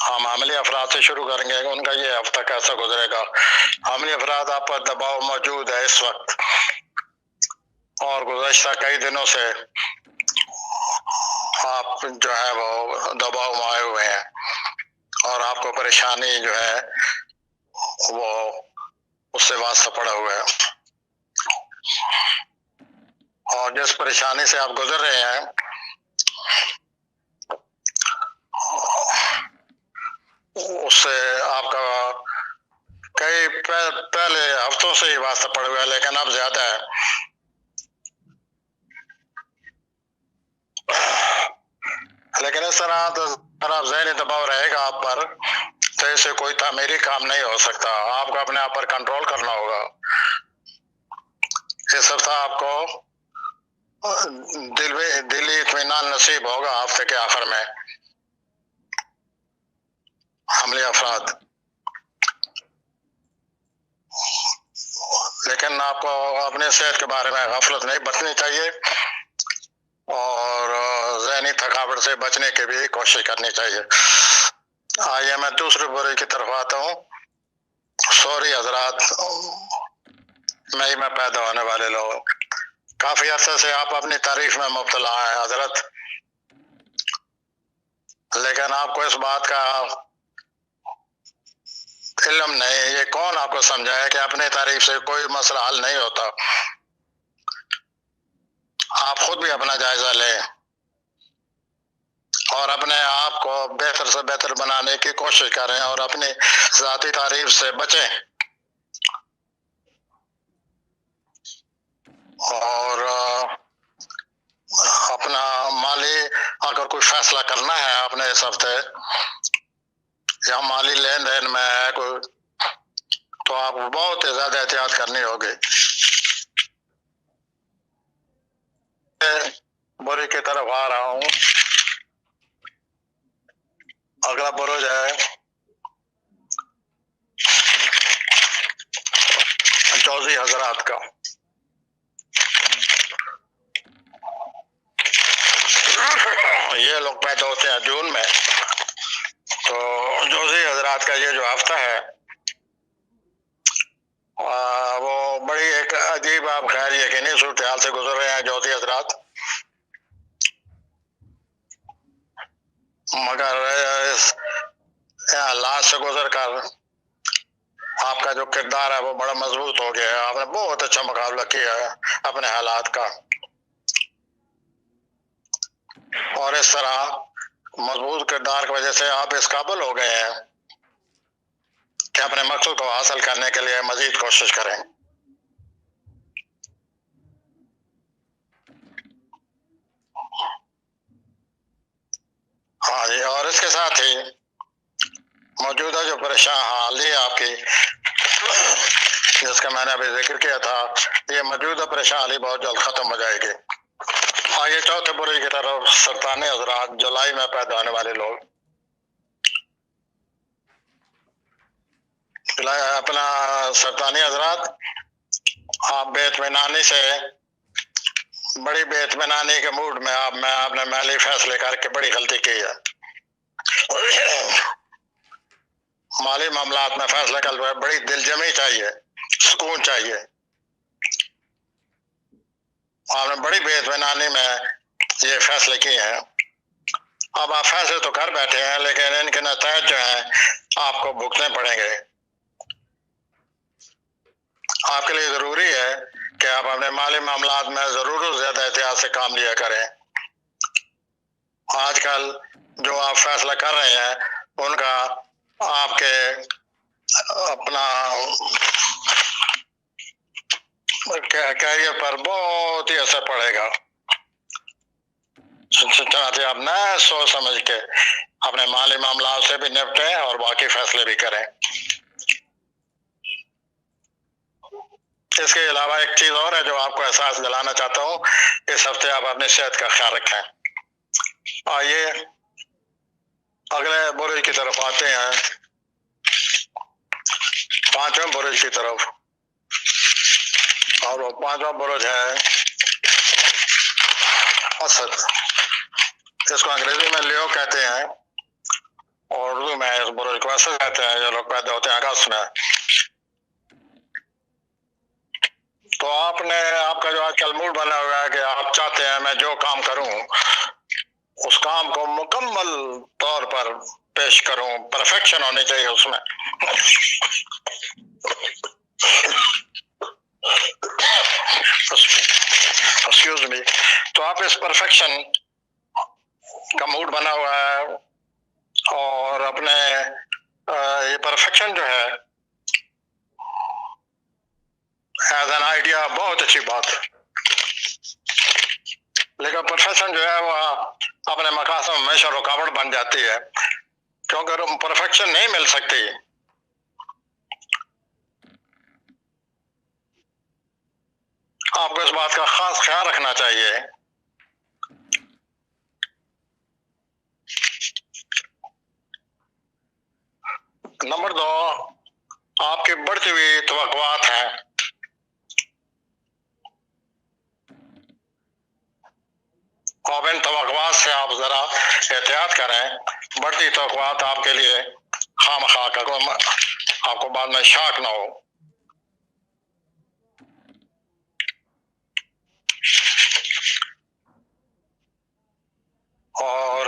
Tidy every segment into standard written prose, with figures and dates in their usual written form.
ہم عملی افراد سے شروع کریں گے، ان کا یہ ہفتہ کیسا گزرے گا۔ عملی افراد آپ پر دباؤ موجود ہے اس وقت، اور گزشتہ کئی دنوں سے آپ جو ہے وہ دباؤ میں آئے ہوئے ہیں، اور آپ کو پریشانی جو ہے وہ اس سے واسطہ پڑا ہوا ہے، اور جس پریشانی سے آپ گزر رہے ہیں اس سے آپ کا کئی پہلے ہفتوں سے ہی واسطہ پڑا ہوا ہے، لیکن اب زیادہ ہے۔ لیکن اس طرح اگر آپ ذہنی دباؤ رہے گا آپ پر، تو اس سے کوئی تعمیری کام نہیں ہو سکتا۔ آپ کو اپنے آپ پر کنٹرول کرنا ہوگا۔ اس ہفتہ آپ کو دلی اطمینان نصیب ہوگا ہفتے کے آخر میں۔ عملی افراد، لیکن آپ کو اپنے صحت کے بارے میں غفلت نہیں برتنی چاہیے، اور ذہنی تھکاوٹ سے بچنے کی بھی کوشش کرنی چاہیے۔ آئیے میں دوسرے برے کی طرف آتا ہوں۔ سوری حضرات، مئی میں پیدا ہونے والے لوگ، کافی عرصے سے آپ اپنی تعریف میں مبتلا ہیں حضرت، لیکن آپ کو اس بات کا علم نہیں، یہ کون آپ کو سمجھائے کہ اپنی تعریف سے کوئی مسئلہ حل نہیں ہوتا۔ آپ خود بھی اپنا جائزہ لیں اور اپنے آپ کو بہتر سے بہتر بنانے کی کوشش کریں، اور اپنی ذاتی تعریف سے بچیں، اور اپنا مالی اگر کوئی فیصلہ کرنا ہے اپنے اس ہفتے یا مالی لین دین میں ہے کوئی، تو آپ کو بہت زیادہ احتیاط کرنی ہوگی۔ بری کی طرف آ رہا ہوں۔ اگلا برج ہے جوزی حضرات کا۔ یہ لوگ پیدا ہوتے ہیں جون میں، تو جوزی حضرات کا یہ جو ہفتہ ہے وہ بڑی ایک عجیب آپ خیر یقینی صورتحال سے گزر رہے ہیں جوزی حضرات، مگر اس حالات سے گزر کر آپ کا جو کردار ہے وہ بڑا مضبوط ہو گیا ہے۔ آپ نے بہت اچھا مقابلہ کیا ہے اپنے حالات کا، اور اس طرح مضبوط کردار کی وجہ سے آپ اس قابل ہو گئے ہیں کہ اپنے مقصد کو حاصل کرنے کے لیے مزید کوشش کریں۔ ہاں جی، اور اس کے ساتھ ہی موجودہ جو پریشان حال ہے آپ کی، جس کا میں نے ابھی ذکر کیا تھا، یہ موجودہ پریشانی بہت جلد ختم ہو جائے گی۔ آگے چوتھے برج کی طرف، سرطانی حضرات، جولائی میں پیدا ہونے والے لوگ، اپنا سرطانی حضرات، آپ بے اطمینانی سے، بڑی بے اطمینانی کے موڈ میں آپ نے مالی فیصلے کر کے بڑی غلطی کی ہے۔ مالی معاملات میں فیصلہ کر بڑی دل جمی چاہیے، سکون چاہیے۔ آپ نے بڑی بے اطمینانی میں یہ فیصلے کیے ہیں۔ اب آپ فیصلے تو کر بیٹھے ہیں، لیکن ان کے نتائج جو ہیں آپ کو بھگتنے پڑیں گے۔ آپ کے لیے ضروری ہے کہ آپ اپنے مالی معاملات میں ضرور زیادہ احتیاط سے کام لیا کریں۔ آج کل جو آپ فیصلہ کر رہے ہیں ان کا آپ کے اپنا کیریئر پر بہت ہی اثر پڑے گا۔ چنانچہ آپ نہ سوچ سمجھ کے اپنے مالی معاملات سے بھی نپٹیں اور باقی فیصلے بھی کریں۔ اس کے علاوہ ایک چیز اور ہے جو آپ کو احساس دلانا چاہتا ہوں، اس ہفتے آپ اپنی صحت کا خیال رکھیں۔ آئیے اگلے برج کی طرف آتے ہیں، پانچویں برج کی طرف، اور وہ پانچواں برج ہے اسد، اس کو انگریزی میں لیو کہتے ہیں۔ اور اردو میں اس برج کو ایسے کہتے ہیں جو لوگ پیدا ہوتے ہیں اگست میں. تو آپ کا جو آج کل موڈ بنا ہوا ہے کہ آپ چاہتے ہیں میں جو کام کروں اس کام کو مکمل طور پر پیش کروں, پرفیکشن ہونی چاہیے اس میں. Excuse me. تو آپ اس پرفیکشن کا موڈ بنا ہوا ہے, اور اپنے یہ پرفیکشن جو ہے ایز این آئیڈیا بہت اچھی بات ہے, لیکن پرفیکشن جو ہے وہ اپنے مقاصد میں ہمیشہ رکاوٹ بن جاتی ہے, کیونکہ پرفیکشن نہیں مل سکتی. آپ کو اس بات کا خاص خیال رکھنا چاہیے. نمبر 2, آپ کی بڑھتی ہوئی توقعات ہیں. اب ان توقعات سے آپ ذرا احتیاط کریں. بڑھتی توقعات آپ کے لیے خام خواہ کا آپ کو بعد میں شاک نہ ہو. اور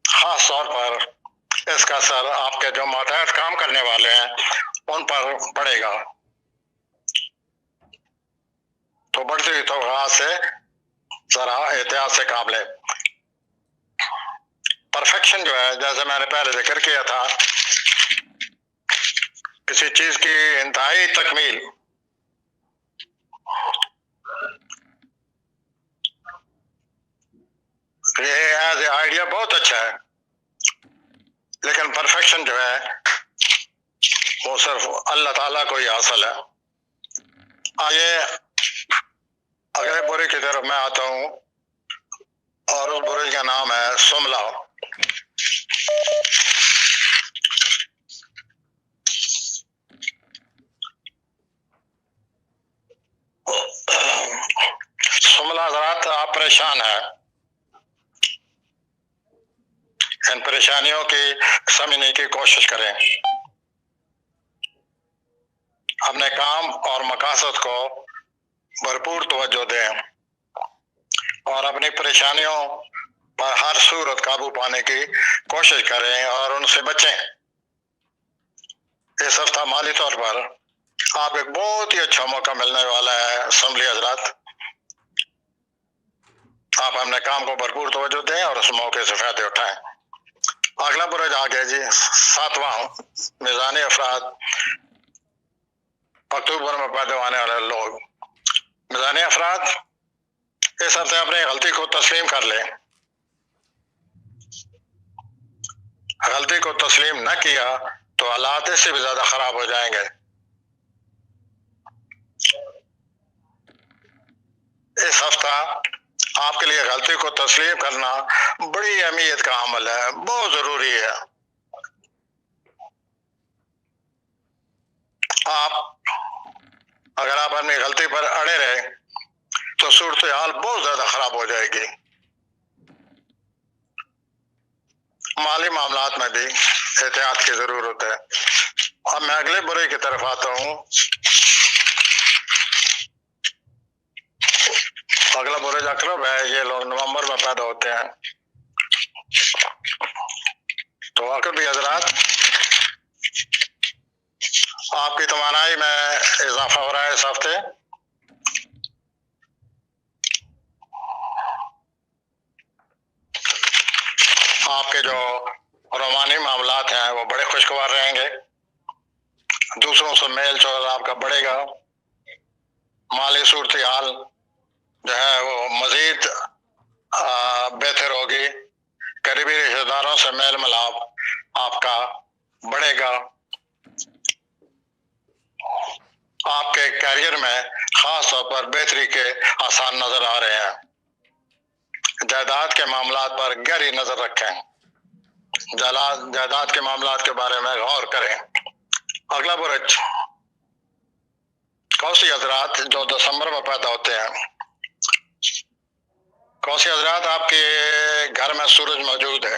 خاص طور پر اس کا اثر آپ کے جو ماتحت کام کرنے والے ہیں ان پر پڑے گا. تو بڑھتی ہوئی توقعات سے ذرا احتیاط سے کام لیں. پرفیکشن جو ہے, جیسے میں نے پہلے ذکر کیا تھا, کسی چیز کی انتہائی تکمیل یہ ایز اے آئیڈیا بہت اچھا ہے, لیکن پرفیکشن جو ہے وہ صرف اللہ تعالیٰ کو ہی حاصل ہے. آئیے اگلے برج کی طرف میں آتا ہوں, اور اس برج کا نام ہے سملا. سملا حضرات, آپ پریشان ہیں. ان پریشانیوں کی سمجھنے کی کوشش کریں. اپنے کام اور مقاصد کو بھرپور توجہ دیں, اور اپنی پریشانیوں پر ہر صورت قابو پانے کی کوشش کریں اور ان سے بچیں. اس ہفتہ مالی طور پر آپ ایک بہت ہی اچھا موقع ملنے والا ہے اسمبلی حضرات. آپ اپنے کام کو بھرپور توجہ دیں اور اس موقع سے فائدے اٹھائیں. اگلا برج آگے جی, 7واں, میزانی افراد. اکتوبر میں پیدا ہونے والے لوگ میزانی افراد اس ہفتے اپنی غلطی کو تسلیم کر لیں. غلطی کو تسلیم نہ کیا تو حالات اس سے بھی زیادہ خراب ہو جائیں گے. اس ہفتہ آپ کے لیے غلطی کو تسلیم کرنا بڑی اہمیت کا عمل ہے, بہت ضروری ہے. اگر آپ اپنی غلطی پر اڑے رہے تو صورتحال بہت زیادہ خراب ہو جائے گی. مالی معاملات میں بھی احتیاط کی ضرورت ہے. اب میں اگلے برج کی طرف آتا ہوں. اگلا برج اقرب ہے. یہ لوگ نومبر میں پیدا ہوتے ہیں. تو اقربی حضرات, آپ کی توانائی میں اضافہ ہو رہا ہے اس ہفتے. آپ کے جو رومانی معاملات ہیں وہ بڑے خوشگوار رہیں گے. دوسروں سے میل جول آپ کا بڑھے گا. مالی صورتحال جو ہے وہ مزید بہتر ہوگی. قریبی رشتہ داروں سے میل ملاپ آپ کا بڑھے گا. آپ کے کیریئر میں خاص طور پر بہتری کے آثار نظر آ رہے ہیں. جائیداد کے معاملات پر گہری نظر رکھیں. جائیداد کے معاملات کے بارے میں غور کریں. اگلا برج کوسی حضرات, جو دسمبر میں پیدا ہوتے ہیں. کوسی حضرات, آپ کے گھر میں سورج موجود ہے.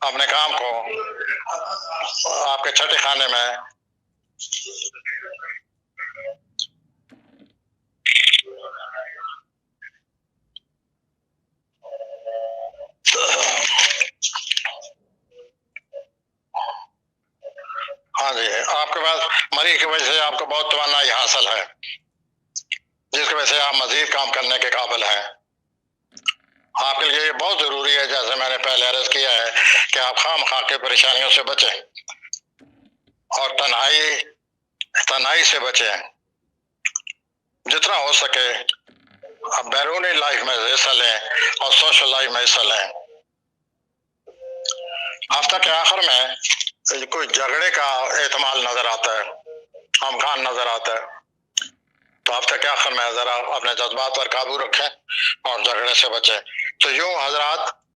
اپنے کام کو آپ کے چھٹے خانے میں ہاں جی، آپ کے پاس مریض کی وجہ سے آپ کو بہت توانائی حاصل ہے، جس کی وجہ سے آپ مزید کام کرنے کے قابل ہیں۔ آپ کے لیے یہ بہت ضروری ہے، جیسے میں نے پہلے عرض کیا ہے، کہ آپ خواہ مخواہ کی پریشانیوں سے بچیں اور تنہائی سے بچیں۔ جتنا ہو سکے آپ بیرونی لائف میں حصہ لیں اور سوشل لائف میں حصہ لیں۔ ہفتہ کے آخر میں کوئی جھگڑے کا احتمال نظر آتا ہے، امکان نظر آتا ہے، تو ہفتے کے آخر میں ذرا اپنے جذبات پر قابو رکھیں اور جھگڑے سے بچیں۔ تو یوں حضرات،